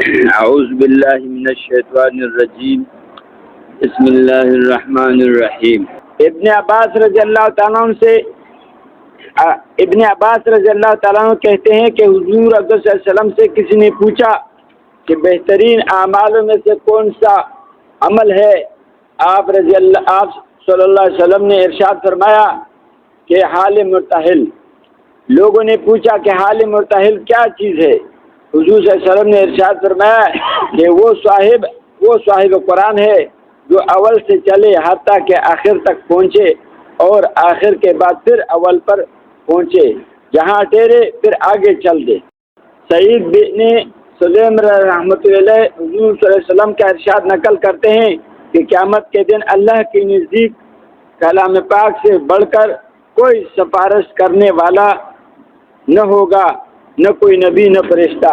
اعوذ باللہ من الشیطان الرجیم بسم اللہ الرحمن الرحیم۔ ابن عباس رضی اللہ تعالیٰ عنہ کہتے ہیں کہ حضور اکرم صلی اللہ علیہ وسلم سے کسی نے پوچھا کہ بہترین اعمالوں میں سے کون سا عمل ہے؟ آپ صلی اللہ علیہ وسلم نے ارشاد فرمایا کہ حال مرتحل۔ لوگوں نے پوچھا کہ حال مرتحل کیا چیز ہے؟ حضور صلی اللہ علیہ وسلم نے ارشاد فرمایا کہ وہ صاحب قرآن ہے جو اول سے چلے حتیٰ کہ آخر تک پہنچے اور آخر کے بعد پھر اول پر پہنچے، جہاں ٹھہرے پھر آگے چل دے۔ سعید بن سلیم رحمۃ اللہ علیہ حضور صلی اللہ علیہ وسلم کا ارشاد نقل کرتے ہیں کہ قیامت کے دن اللہ کے نزدیک کلام پاک سے بڑھ کر کوئی سفارش کرنے والا نہ ہوگا، نہ کوئی نبی نہ فرشتہ۔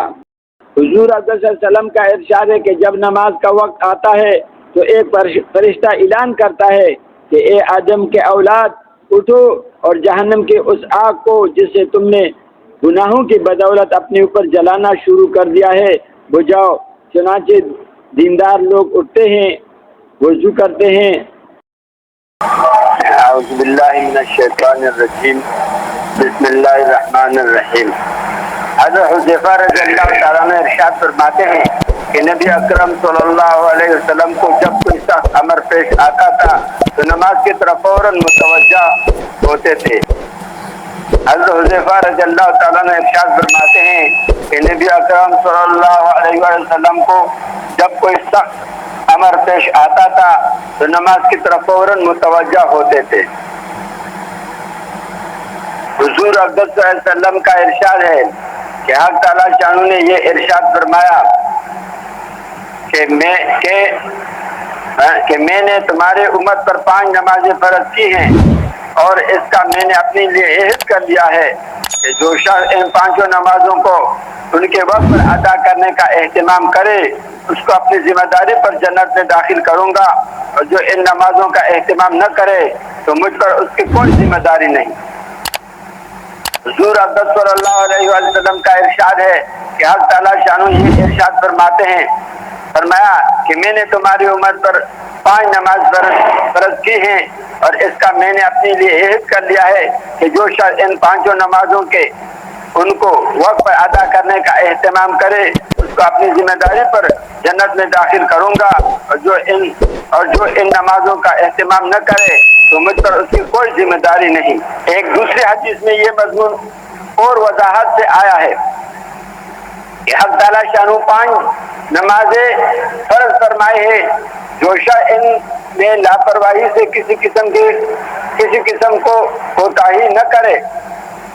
حضور اکرم صلی اللہ علیہ وسلم کا ارشاد ہے کہ جب نماز کا وقت آتا ہے تو ایک فرشتہ اعلان کرتا ہے کہ اے آدم کے اولاد، اٹھو اور جہنم کے اس آگ کو جسے تم نے گناہوں کی بدولت اپنے اوپر جلانا شروع کر دیا ہے بجھاؤ۔ چنانچہ دیندار لوگ اٹھتے ہیں، وضو کرتے ہیں۔ اعوذ باللہ من الشیطان الرجیم بسم اللہ الرحمن الرحیم۔ حضرت حذیفہ رضی اللہ تعالیٰ عنہ ارشاد فرماتے ہیں کہ نبی اکرم صلی اللہ علیہ وسلم کو جب کوئی سخت امر پیش آتا تھا تو نماز کی طرف فوراً متوجہ ہوتے تھے۔ حضرت حذیفہ رضی اللہ تعالیٰ عنہ ارشاد فرماتے ہیں کہ نبی اکرم صلی اللہ علیہ وسلم کو جب کوئی سخت امر پیش آتا تھا تو نماز کی طرف فوراً متوجہ ہوتے تھے۔ حضور اکرم صلی اللہ علیہ وسلم کا ارشاد ہے کہ حق تعالیٰ شانہ نے یہ ارشاد فرمایا کہ میں نے تمہارے امت پر 5 نمازیں فرض کی ہیں اور اس کا میں نے اپنے لیے عہد کر لیا ہے کہ جو شخص ان 5 نمازوں کو ان کے وقت پر ادا کرنے کا اہتمام کرے اس کو اپنی ذمہ داری پر جنت میں داخل کروں گا، اور جو ان نمازوں کا اہتمام نہ کرے تو مجھ پر اس کی کوئی ذمہ داری نہیں۔ حضور اکرم صلی اللہ علیہ وسلم کا ارشاد ہے کہ حق تعالیٰ شانہ یہ ارشاد فرمایا کہ میں نے تمہاری امت پر 5 نماز فرض کی ہیں اور اس کا میں نے اپنے لیے عہد کر لیا ہے کہ جو شخص ان 5 نمازوں کے ان کو وقت پر ادا کرنے کا اہتمام کرے اس کو اپنی ذمہ داری پر جنت میں داخل کروں گا، اور جو ان نمازوں کا اہتمام نہ کرے تو مجھ پر اس کی کوئی ذمہ داری نہیں۔ ایک دوسری حدیث میں یہ مضمون اور وضاحت سے آیا ہے کہ حق تعالیٰ شانہ 5 نمازیں فرض فرمائے ہیں، جو شخص ان میں لاپرواہی سے کسی قسم کو کوتاہی نہ کرے،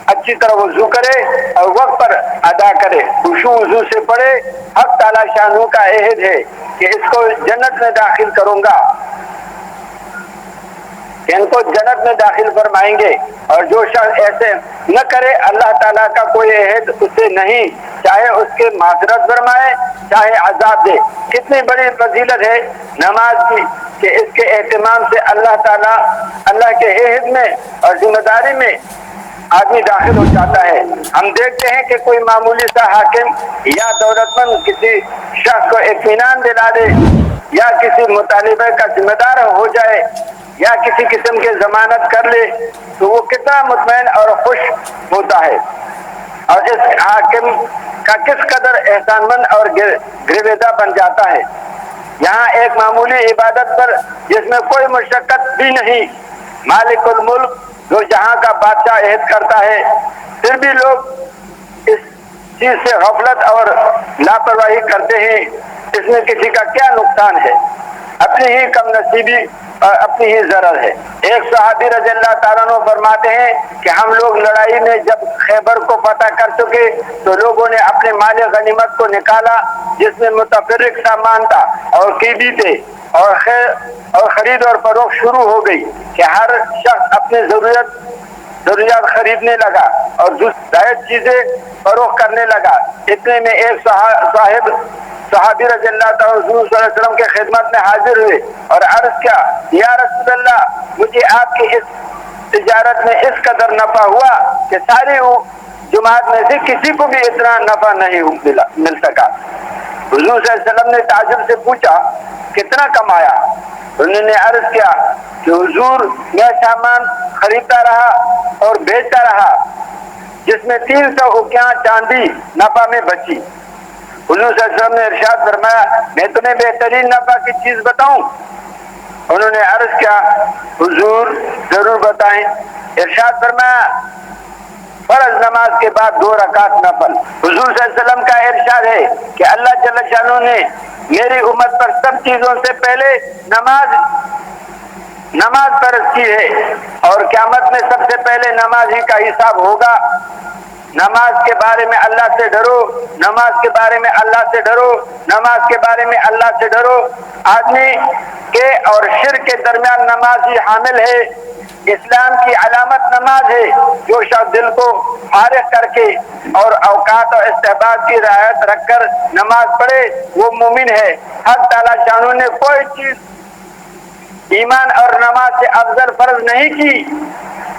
اچھی طرح وضو کرے اور وقت پر ادا کرے، خشوع وضو سے پڑھے، حق تعالیٰ شانہ کا عہد ہے کہ اس کو جنت میں داخل کروں گا، ان کو جنت میں داخل فرمائیں گے۔ اور جو شخص ایسے نہ کرے اللہ تعالیٰ کا کوئی عہد اس سے نہیں، چاہے اس کے معذرت فرمائے چاہے عذاب دے۔ کتنی بڑی فضیلت ہے نماز کی کہ اس کے اہتمام سے اللہ تعالیٰ اللہ کے عہد میں اور ذمہ داری میں آدمی داخل ہو جاتا ہے۔ ہم دیکھتے ہیں کہ کوئی معمولی سا حاکم یا دولت مند کسی شخص کو اطمینان دلا دے یا کسی مطالبے کا ذمہ دار ہو جائے یا کسی قسم کی ضمانت کر لے تو وہ کتنا مطمئن اور خوش ہوتا ہے، اور اس حاکم کا کس قدر احسان مند اور گرویدہ بن جاتا ہے۔ یہاں ایک معمولی عبادت پر جس میں کوئی مشقت بھی نہیں، مالک الملک جو جہاں کا بادشاہ عہد کرتا ہے، پھر بھی لوگ اس چیز سے غفلت اور لاپرواہی کرتے ہیں۔ اس میں کسی کا کیا نقصان ہے؟ اپنی ہی کم نصیبی اور اپنی ہی ضرر ہے۔ ایک صحابی رضی اللہ تعالیٰ عنہ فرماتے ہیں کہ ہم لوگ لڑائی میں جب خیبر کو فتح کر چکے تو لوگوں نے اپنے مال غنیمت کو نکالا جس میں متفرق سامان تھا اور قیدی تھے، اور خرید اور فروخت شروع ہو گئی کہ ہر شخص اپنے ضروریات خریدنے لگا اور زائد چیزیں فروخت کرنے لگا۔ اتنے میں ایک صحابی رضی اللہ تعالیٰ حضور صلی اللہ علیہ وسلم کے خدمت میں حاضر ہوئے اور عرض کیا، یا رسول اللہ، مجھے آپ کی اس تجارت میں اس قدر نفع ہوا کہ ساری جماعت میں سے کسی کو بھی اتنا نفع نہیں مل سکا۔ حضور صلی اللہ علیہ وسلم نے تعجب سے پوچھا کتنا کمایا؟ انہوں نے عرض کیا کہ حضور میں سامان خریدتا رہا اور بیچتا رہا جس میں 300 اوقیاں چاندی نفع میں بچی۔ حضور صلی اللہ علیہ وسلم نے ارشاد فرمایا میں تمہیں بہترین نفع کی چیز بتاؤں؟ انہوں نے عرض کیا حضور ضرور بتائیں۔ ارشاد فرمایا فرض نماز کے بعد 2 رکعت نفل۔ حضور صلی اللہ علیہ وسلم کا ارشاد ہے کہ اللہ جل شانہ نے میری امت پر سب چیزوں سے پہلے نماز فرض کی ہے اور قیامت میں سب سے پہلے نماز ہی کا حساب ہوگا۔ نماز کے بارے میں اللہ سے ڈرو، نماز کے بارے میں اللہ سے ڈرو، نماز کے بارے میں اللہ سے ڈرو۔ آدمی کے اور شرک کے درمیان نماز ہی حامل ہے۔ اسلام کی علامت نماز ہے۔ جو شخص دل کو فارغ کر کے اور اوقات اور استحباب کی رعایت رکھ کر نماز پڑھے وہ مومن ہے۔ حق تعالیٰ شانہ نے کوئی چیز ایمان اور نماز سے افضل فرض نہیں کی۔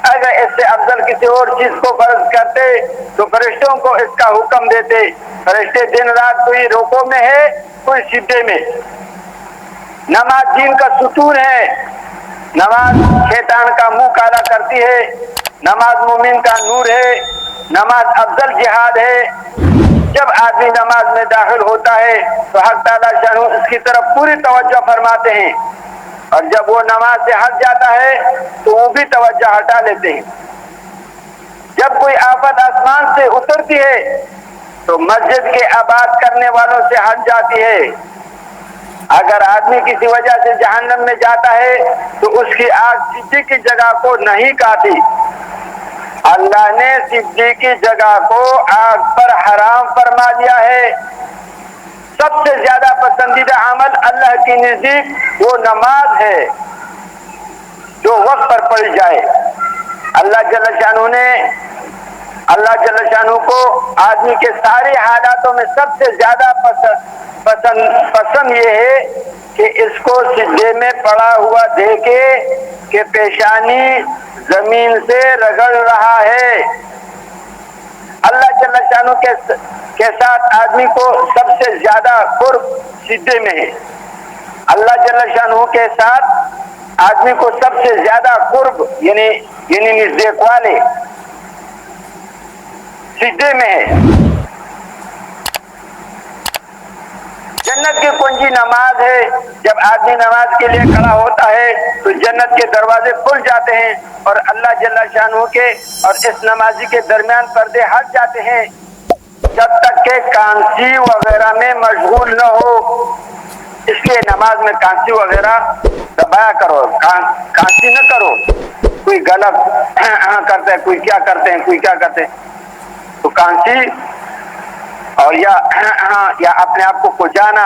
اگر اس سے افضل کسی اور چیز کو فرض کرتے تو فرشتوں کو اس کا حکم دیتے۔ فرشتے دن رات کوئی رکوع میں ہے کوئی سجدے میں۔ نماز دین کا ستون ہے۔ نماز شیطان کا منہ کالا کرتی ہے۔ نماز مومن کا نور ہے۔ نماز افضل جہاد ہے۔ جب آدمی نماز میں داخل ہوتا ہے تو حق تعالیٰ شانہ اس کی طرف پوری توجہ فرماتے ہیں، اور جب وہ نماز سے ہٹ جاتا ہے تو وہ بھی توجہ ہٹا لیتے ہیں۔ جب کوئی آفت آسمان سے اترتی ہے تو مسجد کے آباد کرنے والوں سے ہٹ جاتی ہے۔ اگر آدمی کسی وجہ سے جہنم میں جاتا ہے تو اس کی آگ سجدے کی جگہ کو نہیں کاٹی۔ اللہ نے سجدے کی جگہ کو آگ پر حرام فرما دیا ہے۔ سب سے زیادہ پسندیدہ عمل اللہ کی نزدیک وہ نماز ہے جو وقت پر پڑھی جائے۔ اللہ جل شانہ کو آدمی کے سارے حالاتوں میں سب سے زیادہ پسند یہ ہے کہ اس کو سجدے میں پڑا ہوا دیکھے کہ پیشانی زمین سے رگڑ رہا ہے۔ اللہ جل شانہ کے ساتھ آدمی کو سب سے زیادہ قرب سجدے میں ہے۔ اللہ جل شانہ کے ساتھ آدمی کو سب سے زیادہ قرب یعنی نزدیک والے سجدے میں ہے۔ جنت کی کنجی نماز ہے۔ جب آدمی نماز کے لیے کھڑا ہوتا ہے تو جنت کے دروازے کھل جاتے ہیں اور اللہ جل شانہ کے اور اس نمازی کے درمیان پردے ہٹ جاتے ہیں جب تک کہ کانسی وغیرہ میں مشغول نہ ہو۔ اس لیے نماز میں کانسی وغیرہ دبایا کرو، کانسی نہ کرو۔ کوئی غلط کرتا ہے، کوئی کیا کرتے ہیں تو کانسی اور یا اپنے آپ کو کچانا،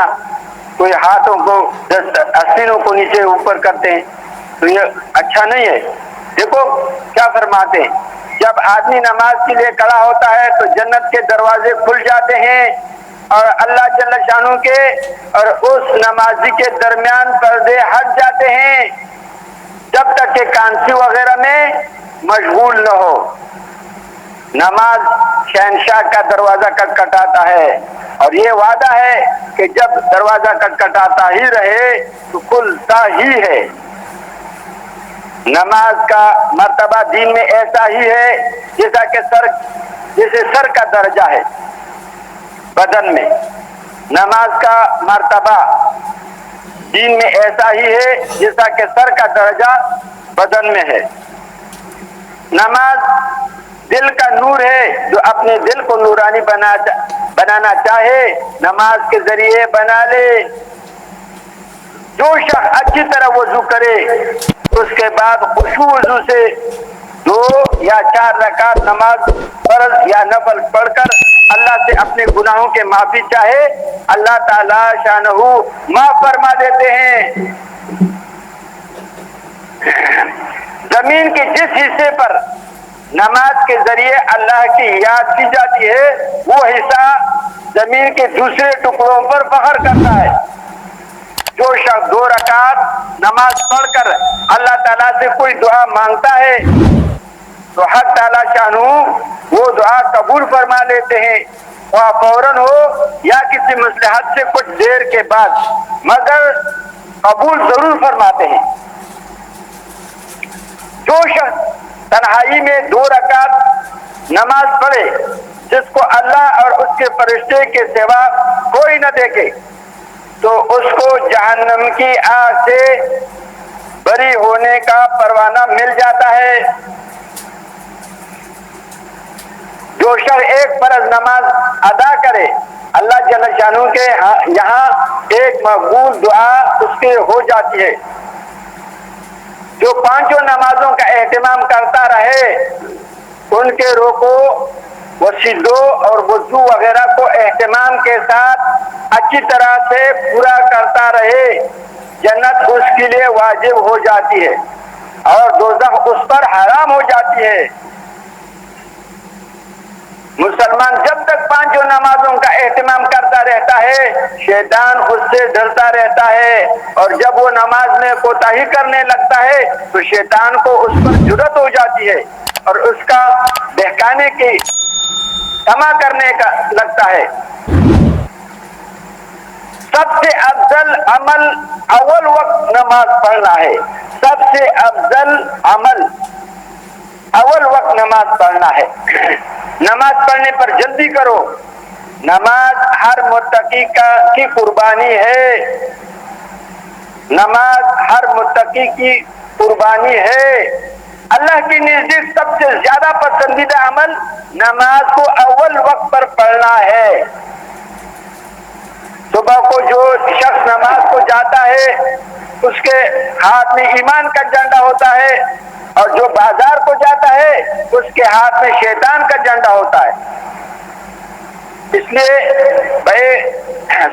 کوئی ہاتھوں کو آستینوں کو نیچے اوپر کرتے ہیں تو یہ اچھا نہیں ہے۔ دیکھو کیا فرماتے ہیں، جب آدمی نماز کے لیے کھڑا ہوتا ہے تو جنت کے دروازے کھل جاتے ہیں اور اللہ جل شانہ کے اور اس نمازی کے درمیان پردے ہٹ جاتے ہیں جب تک کہ کانسی وغیرہ میں مشغول نہ ہو۔ نماز شہنشاہ کا دروازہ کٹکھٹاتا ہے اور یہ وعدہ ہے کہ جب دروازہ کٹکھٹاتا ہی رہے تو کھلتا ہی ہے۔ نماز کا مرتبہ دین میں ایسا ہی ہے جیسے سر کا درجہ ہے بدن میں۔ نماز کا مرتبہ دین میں ایسا ہی ہے جیسا کہ سر کا درجہ بدن میں ہے۔ نماز دل کا نور ہے، جو اپنے دل کو نورانی بنانا چاہے نماز کے ذریعے بنا لے۔ جو شخص اچھی طرح وضو کرے اس کے بعد خشوع وضو سے 2 یا 4 رکعت نماز فرض یا نفل پڑھ کر اللہ سے اپنے گناہوں کے معافی چاہے، اللہ تعالی شانہ معاف فرما دیتے ہیں۔ زمین کے جس حصے پر نماز کے ذریعے اللہ کی یاد کی جاتی ہے وہ حصہ زمین کے دوسرے ٹکڑوں پر فخر کرتا ہے۔ جو شخص 2 رکعت نماز پڑھ کر اللہ تعالیٰ سے کوئی دعا مانگتا ہے تو حق تعالیٰ شانہ وہ دعا قبول فرما لیتے ہیں۔ فوراً ہو یا کسی مصلحت سے کچھ دیر کے بعد، مگر قبول ضرور فرماتے ہیں۔ جو شخص تنہائی میں 2 رکعت نماز پڑھے جس کو اللہ اور اس کے فرشتے کے سوا کوئی نہ دیکھے، تو اس کو جہنم کی آگ سے بری ہونے کا پروانہ مل جاتا ہے۔ جو شخص ایک فرض نماز ادا کرے، اللہ جل شانہ کے یہاں ایک مقبول دعا اس کے ہو جاتی ہے۔ جو 5 نمازوں کا اہتمام کرتا رہے، ان کے رکوع و سجدوں اور وضو وغیرہ کو اہتمام کے ساتھ اچھی طرح سے پورا کرتا رہے، جنت اس کے لیے واجب ہو جاتی ہے اور دوزخ اس پر حرام ہو جاتی ہے۔ مسلمان جب تک 5 نمازوں کا اہتمام کرتا رہتا ہے، شیطان اس سے ڈرتا رہتا ہے، اور جب وہ نماز میں کوتاہی کرنے لگتا ہے تو شیطان کو اس پر جرأت ہو جاتی ہے اور اس کا بہکانے کی طمع کرنے کا لگتا ہے۔ سب سے افضل عمل اول وقت نماز پڑھنا ہے۔ سب سے افضل عمل اول وقت نماز پڑھنا ہے۔ نماز پڑھنے پر جلدی کرو۔ نماز ہر متقی کی قربانی ہے۔ نماز ہر متقی کی قربانی ہے۔ اللہ کی نزدیک سب سے زیادہ پسندیدہ عمل نماز کو اول وقت پر پڑھنا ہے۔ صبح کو جو شخص نماز کو جاتا ہے اس کے ہاتھ میں ایمان کا جھنڈا ہوتا ہے، اور جو بازار کو جاتا ہے اس کے ہاتھ میں شیطان کا جھنڈا ہوتا ہے۔ اس لیے بھائی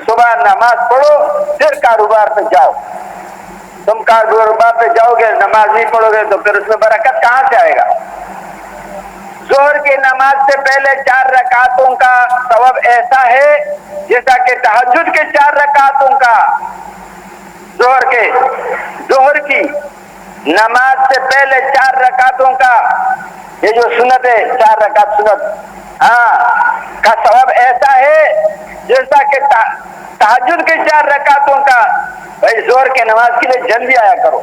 صبح نماز پڑھو پھر کاروبار پہ جاؤ۔ تم کاروبار پہ جاؤ گے نماز نہیں پڑھو گے تو پھر اس میں برکت کہاں سے آئے گا؟ ظہر کی نماز سے پہلے 4 رکعتوں کا ثواب ایسا ہے جیسا کہ تہجد کے 4 رکعتوں کا۔ ظہر کی نماز سے پہلے 4 رکعتوں کا، یہ جو سنت ہے 4 رکعت سنت کا ثواب ایسا ہے جیسا کہ تہجد کے 4 رکعتوں کا۔ بھائی ظہر کی نماز کے لیے جلدی آیا کرو۔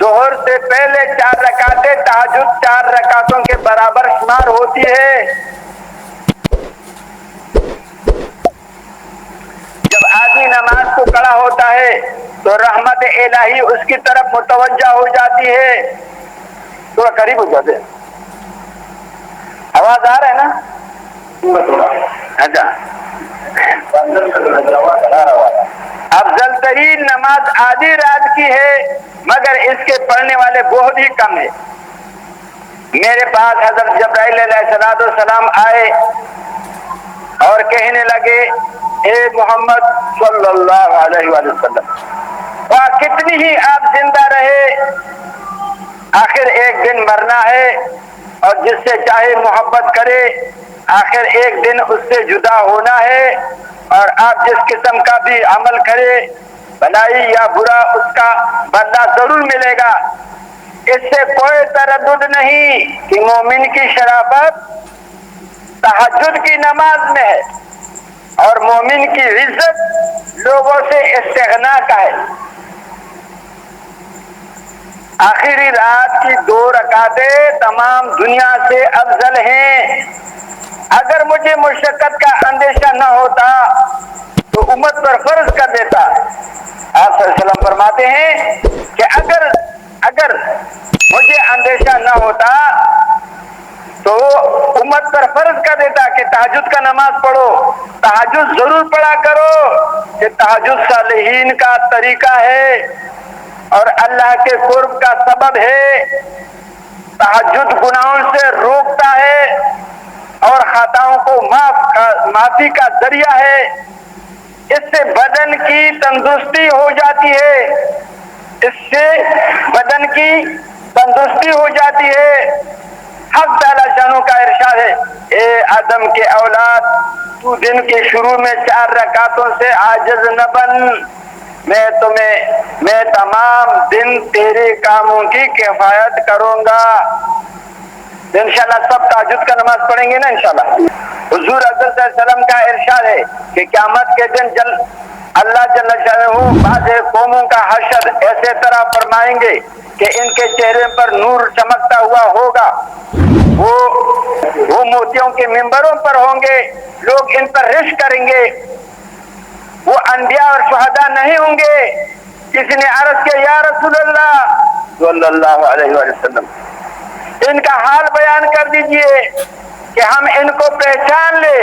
ظہر سے پہلے 4 رکعتیں تہجد 4 رکعتوں کے برابر شمار ہوتی ہے۔ جب آدمی نماز کو کھڑا ہوتا ہے تو رحمت الہی اس کی طرف متوجہ ہو جاتی ہے۔ تھوڑا قریب ہو جاتے، آواز آ رہا ہے نا؟ اچھا، افضل ترین نماز آدھی رات کی ہے، مگر اس کے پڑھنے والے بہت ہی کم ہیں۔ میرے پاس حضرت جبرائیل علیہ السلام آئے اور کہنے لگے، اے محمد صلی اللہ علیہ وآلہ وسلم، کتنی ہی آپ زندہ رہے، آخر ایک دن مرنا ہے، اور جس سے چاہے محبت کرے آخر ایک دن اس سے جدا ہونا ہے، اور آپ جس قسم کا بھی عمل کرے بھلائی یا برا اس کا بدلہ ضرور ملے گا۔ اس سے کوئی تردد نہیں کہ مومن کی شرافت تہجد کی نماز میں ہے، اور مومن کی عزت لوگوں سے استغنا کا ہے۔ آخری رات کی 2 رکعتیں تمام دنیا سے افضل ہیں۔ اگر مجھے مشقت کا اندیشہ نہ ہوتا تو امت پر فرض کر دیتا۔ آپ صلی اللہ علیہ وسلم فرماتے ہیں کہ اگر مجھے اندیشہ نہ ہوتا تو امت پر فرض کر دیتا کہ تہجد کا نماز پڑھو، تہجد ضرور پڑھا کرو، کہ تہجد صالحین کا طریقہ ہے اور اللہ کے قرب کا سبب ہے۔ تہجد گناہوں سے روکتا ہے اور خطاؤں کو معافی کا ذریعہ ہے۔ اس سے بدن کی تندرستی ہو جاتی ہے، اس سے بدن کی تندرستی ہو جاتی ہے۔ حق تعالی شانہ کا ارشاد ہے، اے آدم کے اولاد، تو دن کے شروع میں 4 رکعتوں سے عاجز نہ بن، میں تمام دن تیرے کاموں کی کفایت کروں گا۔ انشاءاللہ سب تہجد کا نماز پڑھیں گے نا انشاءاللہ۔ حضور اکرم صلی اللہ علیہ وسلم کا ارشاد ہے کہ قیامت کے دن اللہ جل شانہ بعض قوموں کا حشر ایسے طرح فرمائیں گے کہ ان کے چہرے پر نور چمکتا ہوا ہوگا، وہ موتیوں کے ممبروں پر ہوں گے، لوگ ان پر رشک کریں گے، وہ انبیاء اور شہداء نہیں ہوں گے۔ کسی نے عرض کیا یا رسول اللہ صلی اللہ علیہ وسلم ان کا حال بیان کر دیجئے کہ ہم ان کو پہچان لے۔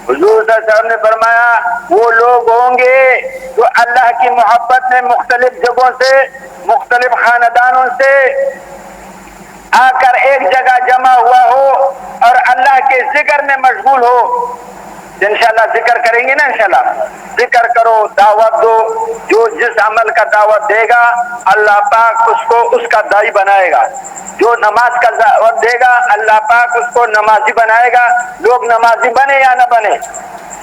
حضور صلی اللہ علیہ وسلم نے فرمایا وہ لوگ ہوں گے جو اللہ کی محبت میں مختلف جگہوں سے، مختلف خاندانوں سے آ کر ایک جگہ جمع ہوا ہو اور اللہ کے ذکر میں مشغول ہو۔ انشاءاللہ ذکر کریں گے نا، انشاءاللہ ذکر کرو، دعوت دو، جو جس عمل کا دعوت دے گا اللہ پاک اس کو اس کا داعی بنائے گا، جو نماز کا دعوت دے گا اللہ پاک اس کو نمازی بنائے گا، لوگ نمازی بنے یا نہ بنے،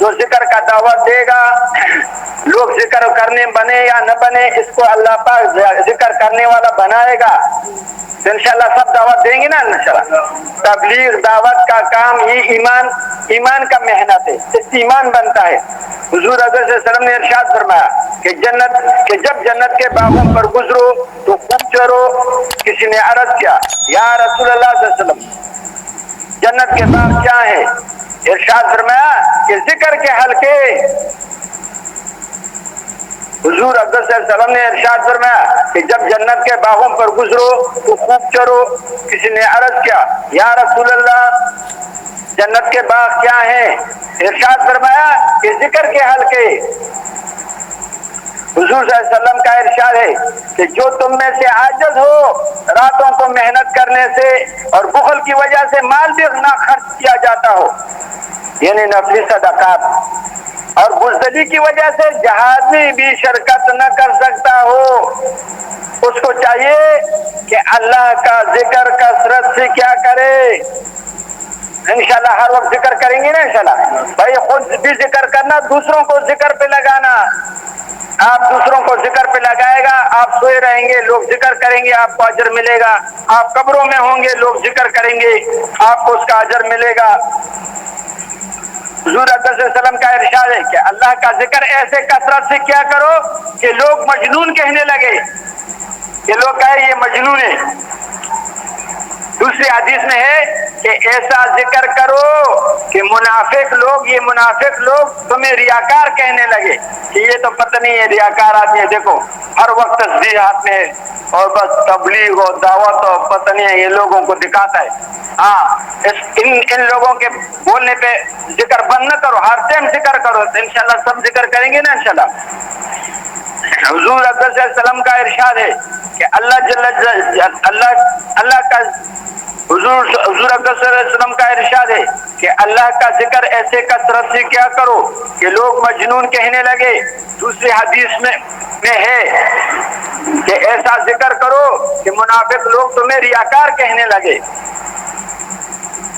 جو ذکر کا دعوت دے گا لوگ ذکر کرنے بنے یا نہ بنے، اس کو اللہ پاک ذکر کرنے والا بنائے گا۔ تو انشاءاللہ سب دعوت دیں گے نا انشاءاللہ۔ تبلیغ دعوت کا کام ہی ایمان کا محنت ہے، اس سے ایمان بنتا ہے۔ حضور اکرم صلی اللہ علیہ وسلم نے ارشاد فرمایا کہ جب جنت کے باغوں پر گزرو تو خوب چرو۔ کسی نے عرض کیا یا رسول اللہ صلی اللہ علیہ وسلم جنت کے باغ کیا ہیں؟ ارشاد فرمایا کہ ذکر کے حلقے۔ حضور اکرم صلی اللہ علیہ وسلم نے ارشاد فرمایا کہ جب جنت کے باغوں پر گزرو تو خوب چرو۔ کسی نے عرض کیا یا رسول اللہ جنت کے باغ کیا ہیں؟ ارشاد فرمایا کہ ذکر کے حلقے۔ حضور صلی اللہ علیہ وسلم کا ارشاد ہے کہ جو تم میں سے عاجز ہو راتوں کو محنت کرنے سے اور بخل کی وجہ سے مال بھی نہ خرچ کیا جاتا ہو، یعنی نفلی صدقات، اور بزدلی کی وجہ سے جہاد میں بھی شرکت نہ کر سکتا ہو، اس کو چاہیے کہ اللہ کا ذکر کثرت سے کیا کرے۔ انشاءاللہ ہر وقت ذکر کریں گے نا انشاءاللہ۔ بھائی خود بھی ذکر کرنا، دوسروں کو ذکر پہ لگانا۔ آپ دوسروں کو ذکر پہ لگائے گا، آپ سوئے رہیں گے، لوگ ذکر کریں گے، آپ کو اجر ملے گا۔ آپ قبروں میں ہوں گے، لوگ ذکر کریں گے، آپ کو اس کا اجر ملے گا۔ حضور اکرم صلی اللہ علیہ وسلم کا ارشاد ہے کہ اللہ کا ذکر ایسے کثرت سے کیا کرو کہ لوگ مجنون کہنے لگے، کہ لوگ کہے یہ مجنون ہے۔ دوسری حدیث میں ہے کہ ایسا ذکر کرو کہ یہ منافق لوگ تمہیں ریاکار کہنے لگے کہ یہ تو پتہ نہیں ہے ریاکار آدمی ہے، دیکھو ہر وقت تسبیح ہاتھ میں اور بس تبلیغ اور دعوت اور پتہ نہیں ہے، یہ لوگوں کو دکھاتا ہے۔ ہاں ان لوگوں کے بولنے پہ ذکر بند نہ کرو، ہر ٹائم ذکر کرو، تو انشاءاللہ سب ذکر کریں گے نا انشاءاللہ۔ حضور اکرم صلی اللہ علیہ وسلم کا ارشاد ہے کہ حضور اکرم صلی اللہ علیہ وسلم کا ارشاد ہے کہ اللہ کا ذکر ایسے کثرت سے کیا کرو کہ لوگ مجنون کہنے لگے۔ دوسری حدیث میں ہے کہ ایسا ذکر کرو کہ منافق لوگ تمہیں ریاکار کہنے لگے۔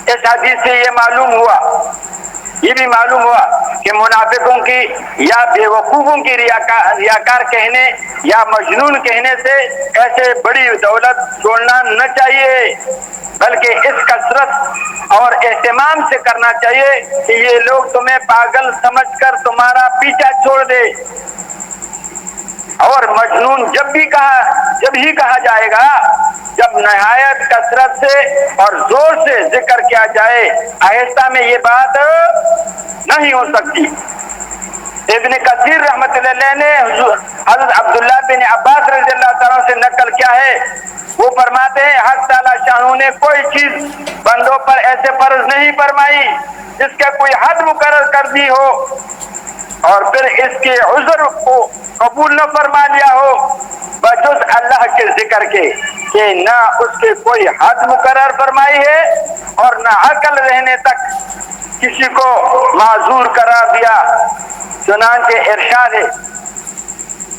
اس حدیث سے یہ بھی معلوم ہوا کہ منافقوں کی یا بے وقوفوں کی ریاکار کہنے یا مجنون کہنے سے ایسے بڑی دولت چھوڑنا نہ چاہیے، بلکہ اس کثرت اور اہتمام سے کرنا چاہیے کہ یہ لوگ تمہیں پاگل سمجھ کر تمہارا پیچھا چھوڑ دے۔ اور مجنون جب ہی کہا جائے گا جب نہایت کثرت سے اور زور سے ذکر کیا جائے، آہستہ میں یہ بات نہیں ہو سکتی۔ ابن کثیر رحمۃ اللہ علیہ نے حضرت عبداللہ بن عباس رضی اللہ تعالیٰ سے نقل کیا ہے، وہ فرماتے ہیں حق تعالیٰ شانہ نے کوئی چیز بندوں پر ایسے فرض نہیں فرمائی جس کا کوئی حد مقرر کر دی ہو اور پھر اس کے عذر کو قبول نہ فرما لیا ہو بجز اللہ کے ذکر کے، کہ نہ اس کے کوئی حد مقرر فرمائی ہے اور نہ عقل رہنے تک کسی کو معذور قرار دیا۔ چنانچہ ارشاد ہے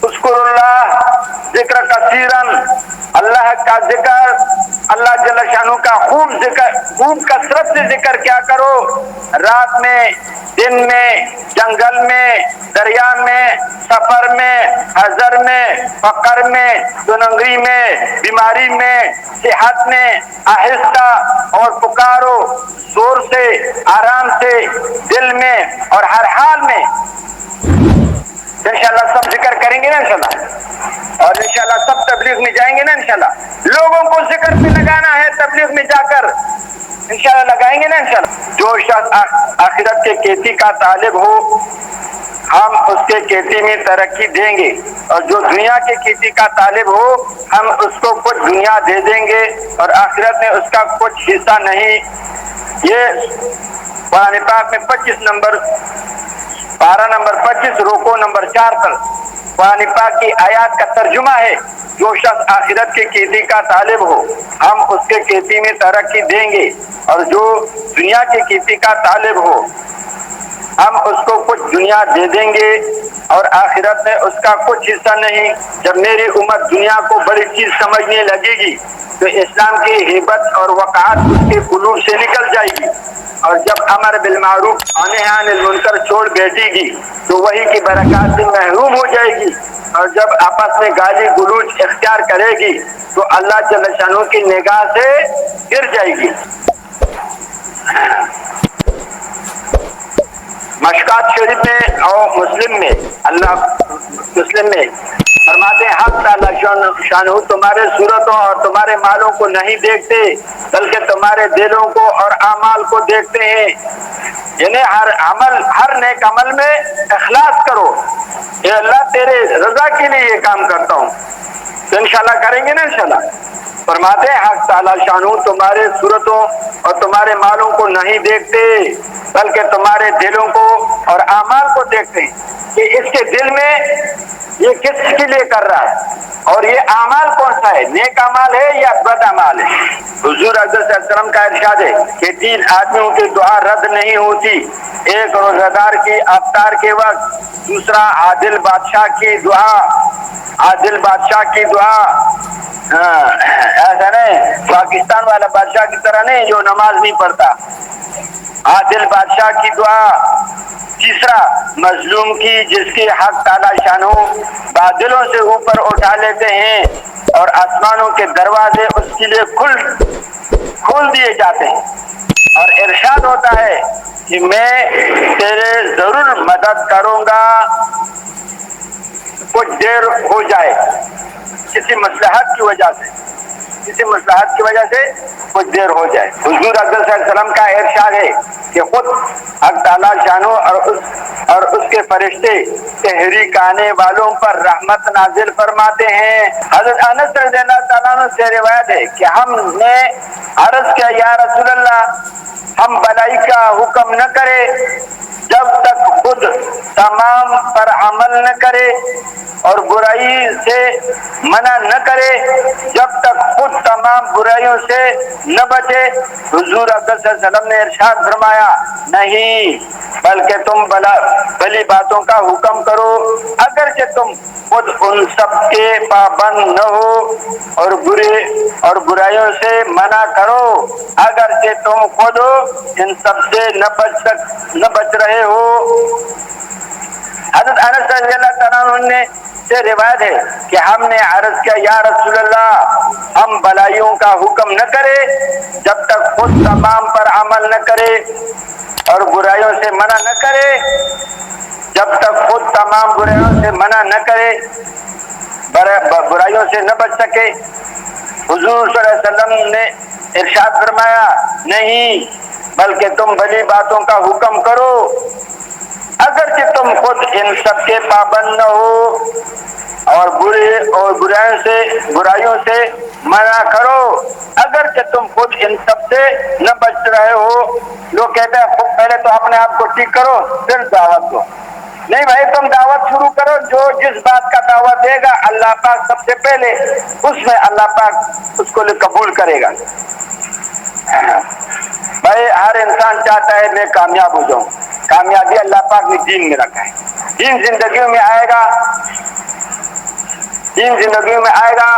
اذکر اللہ ذکر کثیرن، اللہ کا ذکر، اللہ جل شانہ کا خوب کثرت سے ذکر کیا کرو، رات میں دن میں جنگل میں، دریا میں، سفر میں، حضر میں، فقر میں، دننگری میں، بیماری میں، صحت میں، آہستہ اور پکارو، زور سے، آرام سے، دل میں اور ہر حال میں۔ انشاءاللہ سب ذکر کریں گے نا انشاءاللہ، اور انشاءاللہ سب تبلیغ میں جائیں گے نا انشاءاللہ۔ لوگوں کو ذکر پہ لگانا ہے، تبلیغ میں جا کر انشاءاللہ لگائیں گے نا انشاءاللہ۔ جو شخص آخرت کے کھیتی کا طالب ہو ہم اس کے کھیتی میں ترقی دیں گے، اور جو دنیا کے کھیتی کا طالب ہو ہم اس کو کچھ دنیا دے دیں گے اور آخرت میں اس کا کچھ حصہ نہیں۔ یہ قرآن پاک میں 25 نمبر، پارہ نمبر 25 رکوع نمبر 4 پر قرآن پاک کی آیات کا ترجمہ ہے۔ جو شخص آخرت کے کھیتی کا طالب ہو ہم اس کے کھیتی میں ترقی دیں گے، اور جو دنیا کی کھیتی کا طالب ہو ہم اس کو کچھ دنیا دے دیں گے اور آخرت میں اس کا کچھ حصہ نہیں۔ جب میری امت دنیا کو بڑی چیز سمجھنے لگے گی تو اسلام کی ہیبت اور وقار اس کے قلوب سے نکل جائے گی، اور جب امر بالمعروف نہی عن المنکر چھوڑ بیٹھے گی تو وہی کی برکات سے محروم ہو جائے گی، اور جب آپس میں گالی گلوچ اختیار کرے گی تو اللہ جل شانہ کی نگاہ سے گر جائے گی۔ مشکات شریف میں اور مسلم میں مسلم میں فرماتے ہیں حق تعالی شانہ تمہارے صورتوں اور تمہارے مالوں کو نہیں دیکھتے بلکہ تمہارے دلوں کو اور اعمال کو دیکھتے ہیں۔ یعنی ہر نیک عمل میں اخلاص کرو، اے اللہ تیرے رضا کے لیے یہ کام کرتا ہوں، تو انشاءاللہ کریں گے نا انشاءاللہ۔ فرماتے ہیں حق تعالی شانہ تمہارے صورتوں اور تمہارے مالوں کو نہیں دیکھتے بلکہ تمہارے دلوں کو اور اعمال کو دیکھتے ہیں کہ اس کے دل میں یہ کس کے لیے کر رہا ہے، اور یہ اعمال کون سا ہے، نیک اعمال ہے یا بد اعمال ہے۔ حضور اکرم صلی اللہ علیہ وسلم کا ارشاد ہے کہ 3 آدمیوں کی دعا رد نہیں ہوتی، ایک روزہ دار کی افطار کے وقت، دوسرا عادل بادشاہ کی دعا، عادل بادشاہ کی دعا، ایسا نہیں پاکستان والا بادشاہ کی طرح نہیں جو نماز نہیں پڑھتا، عادل بادشاہ کی دعا، تیسرا مظلوم کی جس کی حق تعالی شانہ بادلوں سے اوپر اٹھا لیتے ہیں اور آسمانوں کے دروازے اس کے لیے کھول دیے جاتے ہیں، اور ارشاد ہوتا ہے کہ میں تیرے ضرور مدد کروں گا، کچھ دیر ہو جائے کسی مصلحت کی وجہ سے، کسی مصلحت کی وجہ سے کچھ دیر ہو جائے۔ حضور اکرم صلی اللہ علیہ وسلم کا ارشاد ہے کہ خود حق تعالی شانہ اور اس کے فرشتے تحریک آنے والوں پر رحمت نازل فرماتے ہیں۔ حضرت انس رضی اللہ تعالیٰ عنہ سے روایت ہے کہ ہم نے عرض کیا یا رسول اللہ ہم بلائی کا حکم نہ کرے جب تک خود تمام پر عمل نہ کرے اور برائی سے منع نہ کرے جب تک خود تمام برائیوں سے نہ بچے۔ حضور اکرم صلی اللہ علیہ وسلم نے ارشاد فرمایا نہیں بلکہ تم بھلی باتوں کا حکم کرو اگرچہ تم خود ان سب کے پابند نہ ہو، اور برائیوں سے منع کرو اگرچہ تم خود ان سب سے نہ بچ رہے ہو۔ حضرت انس رضی اللہ تعالیٰ عنہ سے روایت ہے کہ ہم نے عرض کیا یا رسول اللہ ہم بلائیوں کا حکم نہ کرے جب تک خود تمام پر عمل نہ کرے اور برائیوں سے منع نہ کرے، جب تک خود تمام برائیوں سے منع نہ کرے، برائیوں سے نہ بچ سکے۔ حضور صلی اللہ علیہ وسلم نے ارشاد فرمایا نہیں بلکہ تم بھلی باتوں کا حکم کرو اگرچہ تم خود ان سب کے پابند نہ ہو، اور برائیوں سے منع کرو اگرچہ تم خود ان سب سے نہ بچ رہے ہو۔ لوگ کہتے ہیں خود پہلے تو اپنے آپ کو ٹھیک کرو پھر دعوت دو، نہیں بھائی تم دعوت شروع کرو، جو جس بات کا دعوت دے گا اللہ پاک سب سے پہلے اس میں اللہ پاک اس کو قبول کرے گا۔ بھائی ہر انسان چاہتا ہے میں کامیاب ہو جاؤں، کامیابی اللہ پاک نے دین میں رکھا ہے، دین زندگیوں میں آئے گا، دین زندگیوں میں آئے گا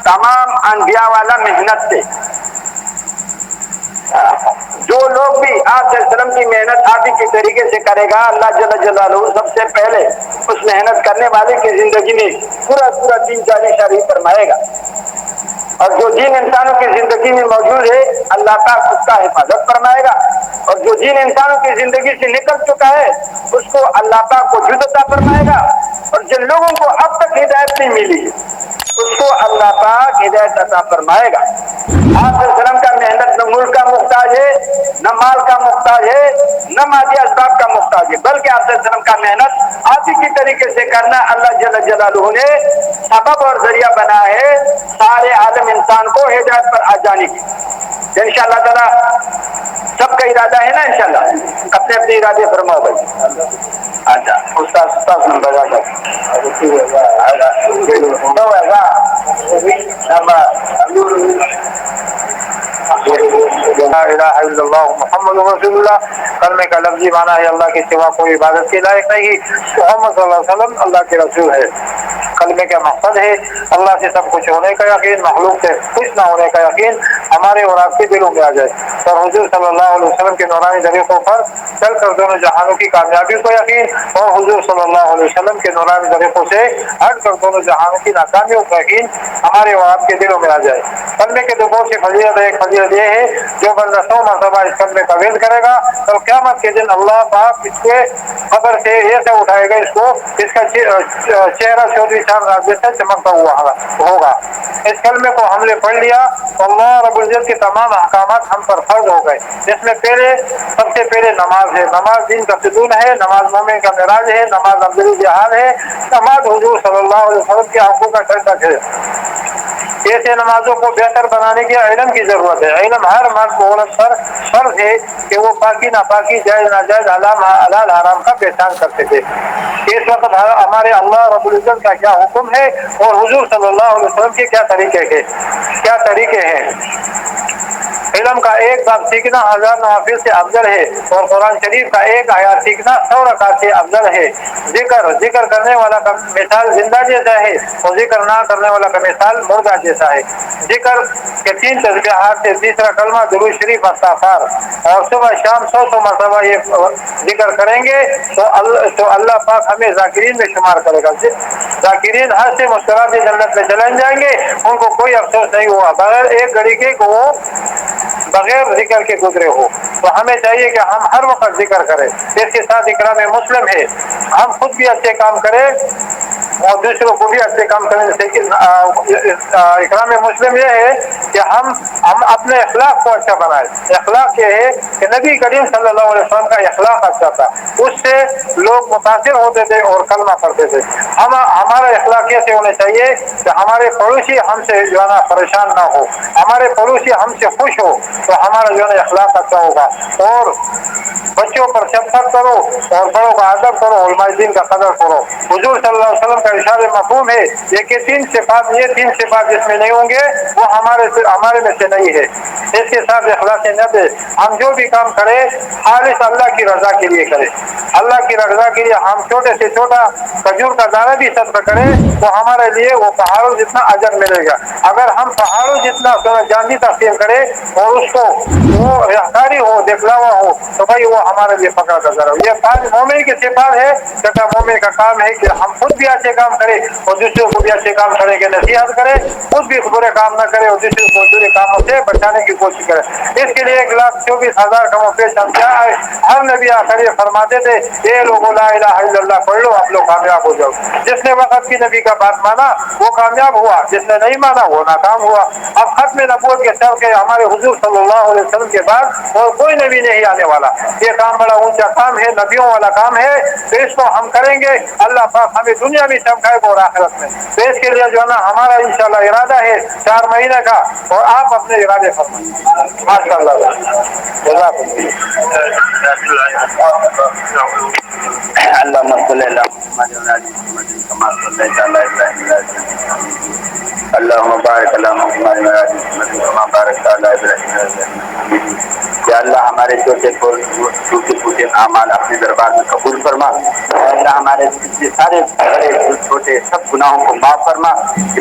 تمام انبیاء والا محنت سے، جو لوگ بھی آپ صلی اللہ علیہ وسلم کی محنت آپ ہی کے طریقے سے کرے گا، اللہ جل جلالہ سب سے پہلے اس محنت کرنے والے کی زندگی میں پورا دین جاری شاری فرمائے گا، اور جو جن انسانوں کی زندگی میں موجود ہے اللہ پاک اس کا حفاظت فرمائے گا، اور جو جن انسانوں کی زندگی سے نکل چکا ہے اس کو اللہ پاک کو جد عطا فرمائے گا، اور جن لوگوں کو اب تک ہدایت نہیں ملی اس کو اللہ پاک ہدایت عطا فرمائے گا۔ آپ صلی اللہ علیہ وسلم کا محنت نہ ملک کا محتاج ہے، نہ مال کا محتاج ہے، نہ مادی اسباب کا محتاج ہے، بلکہ آپ صلی اللہ علیہ وسلم کا محنت آپ ہی کی طریقے سے کرنا اللہ جل جلالہ نے سبب اور ذریعہ بنا ہے سارے عالم انسان کو ہدایت پر آ جانے کی۔ انشاءاللہ تعالیٰ سب کا ارادہ ہے نا، انشاءاللہ اپنے اپنے ارادے فرماؤ بھائی۔ اچھا استاد نمبر لا الہ الا اللہ محمد رسول اللہ، کلمے کا لفظی معنی ہے اللہ کے سوا کوئی عبادت کے لائق نہیں، محمد صلی اللہ علیہ وسلم اللہ کے رسول ہے۔ کلمے کا مقصد ہے اللہ سے سب کچھ ہونے کا یقین، مخلوق سے کچھ نہ ہونے کا یقین ہمارے اور آپ کے دلوں میں آ جائے، اور حضور صلی اللہ علیہ وسلم کے نورانی طریقوں پر چل کر دونوں جہانوں کی کامیابی کو یقین، اور حضور صلی اللہ علیہ وسلم کے نورانی طریقوں سے ہٹ کر دونوں جہانوں کی ناکامیوں کا یقین ہمارے اور آپ کے دلوں میں آ جائے۔ کلمے کے دو بہت سی فضیلت ہے، ایک فضیلت یہ ہے جو بندہ 100 مرتبہ اس کلمے کا ورد کرے گا تو قیامت کے دن اللہ پاک اس کے قبر سے ایسے اٹھائے گا اس کو، اس کا چہرہ 24 چاند رات جیسا چمکتا ہوا ہوگا۔ اس کلمے کو ہم نے پڑھ لیا تو اللہ رب العزت کے تمام احکامات ہم پر فرض ہو گئے، جس میں سب سے پہلے نماز ہے، نماز دین کا ستون ہے، نماز مومن کا معراج ہے، نماز افضل جہاد ہے، نماز حضور صلی اللہ علیہ وسلم کے آنکھوں کا ٹھنڈک ہے۔ ایسے نمازوں کو بہتر بنانے کے علم کی ضرورت ہے، علم ہر مرد و عورت پر فرض ہے کہ وہ پاکی ناپاکی، جائز ناجائز، حلال حرام کا پہچان کر سکے۔ اس وقت ہمارے اللہ رب العزت کا کیا حکم ہے اور حضور صلی اللہ علیہ وسلم کے کیا طریقے ہیں۔ علم کا ایک باب سیکھنا 1000 نوافل سے افضل ہے، اور قرآن شریف کا ایک آیات سیکھنا 100 رکعت سے افضل ہے۔ ذکر کرنے والا کا مثال زندہ جیسا ہے، اور ذکر نہ کرنے والا کا مثال مردہ جیسا ہے۔ ذکر کے 3 تسبیحات سے تیسرا کلمہ درود شریف استغفار، اور صبح شام 100 مرتبہ یہ ذکر کریں گے تو اللہ پاک ہمیں ذاکرین میں شمار کرے گا۔ ذاکرین ہر سے مسکراتے جنت میں چلے جائیں گے، ان کو کوئی افسوس نہیں ہوا بغیر ایک گھڑی کے کو وہ بغیر ذکر کے گزرے ہو۔ تو ہمیں چاہیے کہ ہم ہر وقت ذکر کریں، اس کے ساتھ اکرام مسلم ہے، ہم خود بھی اچھے کام کریں اور دوسروں کو بھی اچھے کام کریں۔ اکرام مسلم یہ ہے کہ ہم اپنے اخلاق کو اچھا بنائیں۔ اخلاق یہ ہے کہ نبی کریم صلی اللہ علیہ وسلم کا اخلاق اچھا تھا، اس سے لوگ متاثر ہوتے تھے اور کلمہ پڑھتے تھے۔ ہمارا اخلاق ایسے ہونے چاہیے کہ ہمارے پڑوسی ہم سے جو ہے نا پریشان نہ ہو، ہمارے پڑوسی ہم سے خوش ہو، تو ہمارا جو ہے اخلاق اچھا ہوگا۔ اور بچوں پر شفقت کرو اور بڑوں کا ادب کرو، علماء دین کا قدر کرو۔ حضور صلی اللہ علیہ وسلم کا ارشاد مفہوم ہے یہ 3 صفات جس میں نہیں ہوں گے وہ ہمارے میں سے نہیں ہے۔ اس کے ساتھ اخلاص نیت ہے، ہم جو بھی کام کریں خالص اللہ کی رضا کے لیے کریں۔ اللہ کی رضا کے لیے ہم چھوٹے سے چھوٹا کھجور کا دانہ بھی صدقہ کریں تو ہمارے لیے وہ پہاڑوں جتنا اجر ملے گا۔ اگر ہم پہاڑوں جتنا جاندی تقسیم کریں اور اس کو وہ احتاری ہو، دکھلاوا ہو، تو بھائی وہ ہمارے لیے پکا کا ذرا۔ یہ 5 مومن کی صفات ہے۔ چھٹا مومن کا کام ہے کہ ہم خود بھی اچھے کام کریں اور دوسروں کو بھی اچھے کام کریں کہ نصیحت کریں، خود بھی برے کام نہ کریں اور دوسروں کو برے کاموں سے بچانے کی کوشش کریں۔ اس کے لیے 1,24,000 کموں پیش ہم کیا ہے، ہر نبی آخر یہ فرماتے تھے اے لوگوں لا الہ الا اللہ پڑھ لو، آپ لوگ کامیاب ہو جاؤ۔ جس نے وقت کی نبی کا بات مانا وہ کامیاب ہوا، جس نے نہیں مانا وہ ناکام ہوا۔ اب ختم نبوت کے سب کے ہمارے حضور صلی اللہ علیہ وسلم کے بعد اور کوئی نبی نہیں آنے والا۔ یہ کام بڑا اونچا کام ہے، نبیوں والا کام ہے، تو اس کو ہم کریں گے اللہ پاک ہمیں دنیا میں چمکائے گا اور آخرت میں۔ تو اس کے لیے جو ہے نا ہمارا انشاءاللہ ارادہ ہے 4 مہینے کا، اور آپ اپنے ارادے فرمائیں۔ ماشاء اللہ اللهم صل على محمد وعلى ال محمد كما صليت على ابراهيم وعلى ال ابراهيم، اللهم بارك على محمد وعلى ال محمد كما باركت على ابراهيم وعلى ال ابراهيم یا اللہ ہمارے چھوٹے چھوٹے اعمال اپنے دربار میں قبول فرما. یا اللہ ہمارے پچھلے سارے بڑے چھوٹے سب گناہوں کو معاف فرما.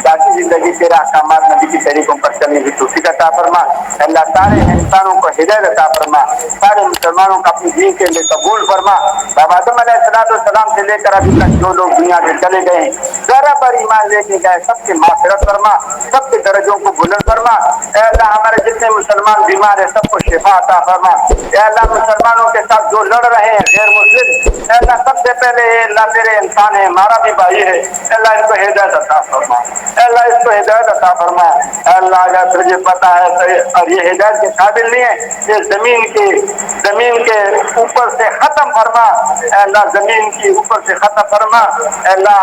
باقی زندگی تیرے احکامات نبی کی طریقوں پر چلنے کی توفیق عطا فرما. اللہ سارے انسانوں کو ہدایت عطا فرما. سارے مسلمانوں کو اپنی دین کے لیے قبول فرما. بابا آدم علیہ السلام سے لے کر ابھی تک جو لوگ دنیا سے چلے گئے ہیں ذرا پر ایمان لے کے گئے سب کی مغفرت فرما. سب کے درجوں کو بلند فرما. اے اللہ ہمارے جتنے مسلمان بیمار ہیں سب کو شفا عطا فرما. اے اللہ مسلمانوں کے ساتھ جو لڑ رہے ہیں غیر مسلم اے اللہ سب سے پہلے اللہ تیرے انسان ہے ہمارا بھی بھائی ہے. اے اللہ اس کو ہدایت عطا فرما. اے اللہ اس کو ہدایت عطا فرما. اے اللہ اگر تجھے پتا ہے اور یہ ہدایت کے قابل نہیں ہے یہ زمین کے اوپر سے ختم فرما. اے اللہ زمین کی اوپر سے ختم فرما. اے اللہ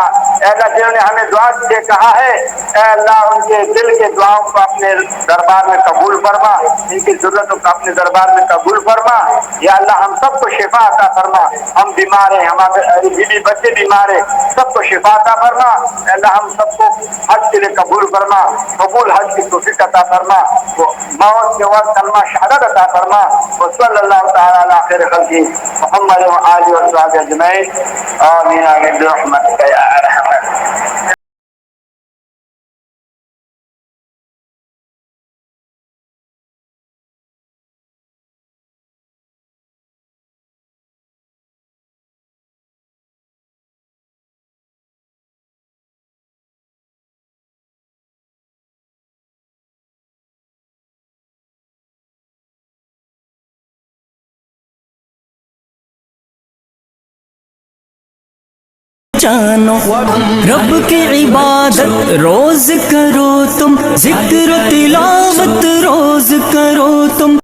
جنہوں نے ہمیں دعا کے کہا ہے اے اللہ ان کے دل کے دعاؤں کو اپنے دربار میں قبول فرما. ان کی ضرورتوں کو اپنے دربار میں قبول فرما. یا اللہ ہم سب کو شفا عطا فرما. ہم بیمار ہیں ہمارے بیوی بچے بیمار ہیں سب کو شفا عطا فرما. اے اللہ ہم سب کو حج کے لیے قبول فرما. قبول حج کی توفیق عطا فرما. موت کے وقت کلمہ شہادت عطا فرما. وصلی اللہ تعالی علی خیر خلقہ محمد و آلہ و صحبہ اجمعین. آمین آمین برحمتک یا ارحم الراحمین. جانو رب کی عبادت روز کرو تم، ذکر و تلاوت روز کرو تم.